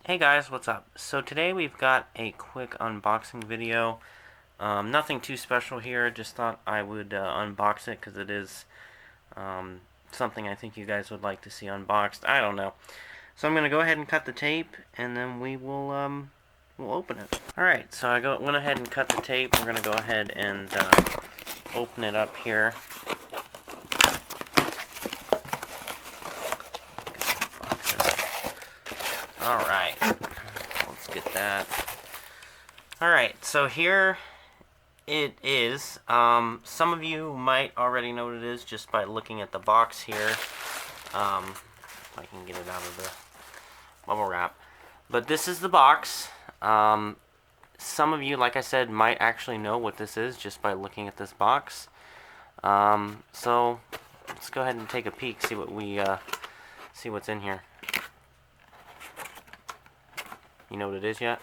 Hey guys, what's up? So today we've got a quick unboxing video. Nothing too special here, just thought I would unbox it because it is something I think you guys would like to see unboxed. I don't know. So I'm going to go ahead and cut the tape and then we'll open it. Alright, so went ahead and cut the tape. We're going to go ahead and open it up here. Alright, let's get that. Alright, so here it is. Some of you might already know what it is just by looking at the box here. If I can get it out of the bubble wrap. But this is the box. Some of you, like I said, might actually know what this is just by looking at this box. So let's go ahead and take a peek, see what's in here. You know what it is yet?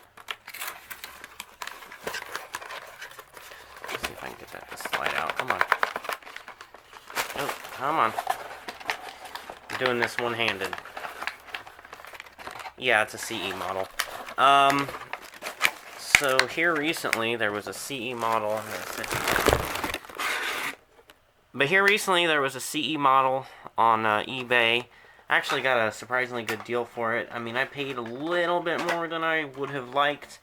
Let's see if I can get that to slide out. Come on. Oh, come on. I'm doing this one-handed. Yeah, it's a CE model. So here recently there was a CE model. But here recently there was a CE model on eBay. I actually got a surprisingly good deal for it. I mean, I paid a little bit more than I would have liked.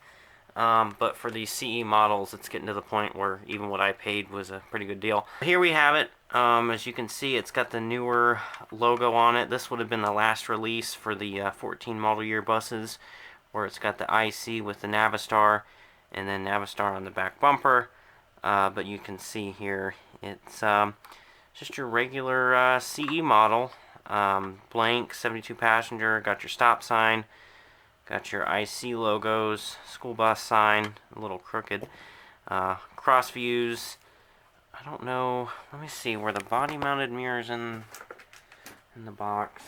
But for these CE models, it's getting to the point where even what I paid was a pretty good deal. Here we have it. As you can see, it's got the newer logo on it. This would have been the last release for the 14 model year buses, where it's got the IC with the Navistar and then Navistar on the back bumper. But you can see here, it's just your regular CE model. Blank, 72 passenger, got your stop sign, got your IC logos, school bus sign, a little crooked, cross views. I don't know, let me see, were the body mounted mirrors in the box?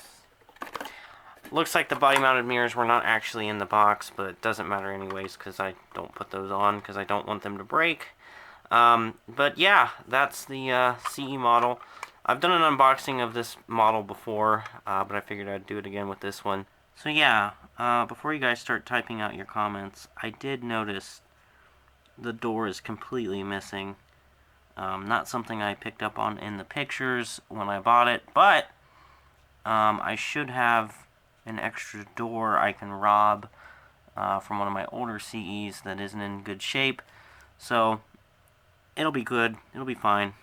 Looks like the body mounted mirrors were not actually in the box, but it doesn't matter anyways because I don't put those on because I don't want them to break. But yeah, that's the CE model. I've done an unboxing of this model before, but I figured I'd do it again with this one. So yeah, before you guys start typing out your comments, I did notice the door is completely missing. Not something I picked up on in the pictures when I bought it, but I should have an extra door I can rob from one of my older CEs that isn't in good shape. So it'll be good. It'll be fine.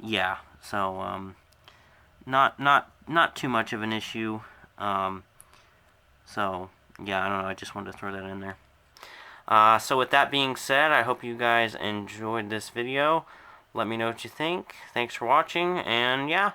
Yeah. So not too much of an issue. So yeah, I don't know. I just wanted to throw that in there. So with that being said, I hope you guys enjoyed this video. Let me know what you think. Thanks for watching, and yeah.